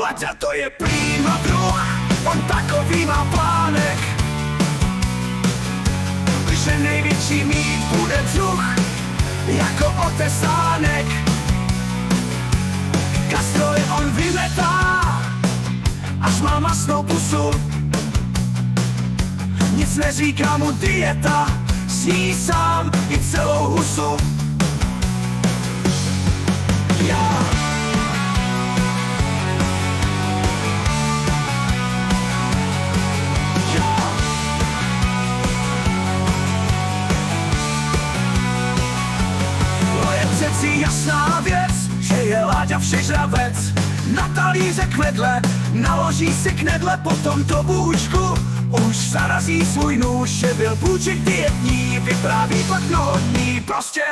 Láďa to je prýma druh, on takový má plánek, že největší mít bude břuch, jako otesánek. Gastroly on vymetá, až má masnou pusu. Nic neříká mu dieta, sní sám i celou husu. Je jasná věc, že je Láďa všežravec. Na talíře knedle, naloží si knedle, potom do bůčku už zarazí svůj nůž, že byl půjček dietní, vypráví pak mnoho dní. Prostě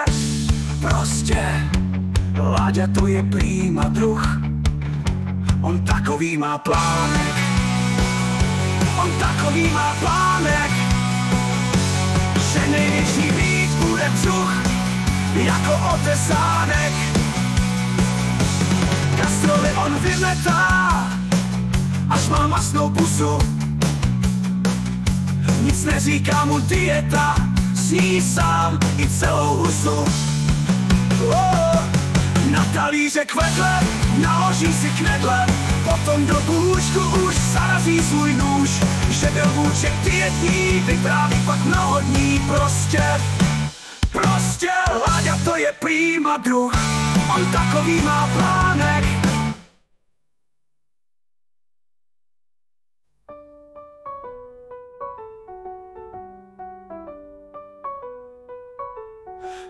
Láďa to je prýma druh, on takový má plánek, on takový má plánek, že největší mít bude břuch, jako otesánek. Gastroly on vymetá, až má masnou pusu. Nic neříká mu dieta, sní sám i celou husu. Na talíře kvedle, naloží si knedle, potom do bůčku už zarazí svůj nůž, že byl bůček dietní, vypráví pak mnoho dní. Prostě Láďa to je prýma druh, on takový má plánek.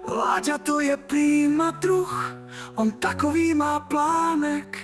Láďa to je prýma druh, on takový má plánek.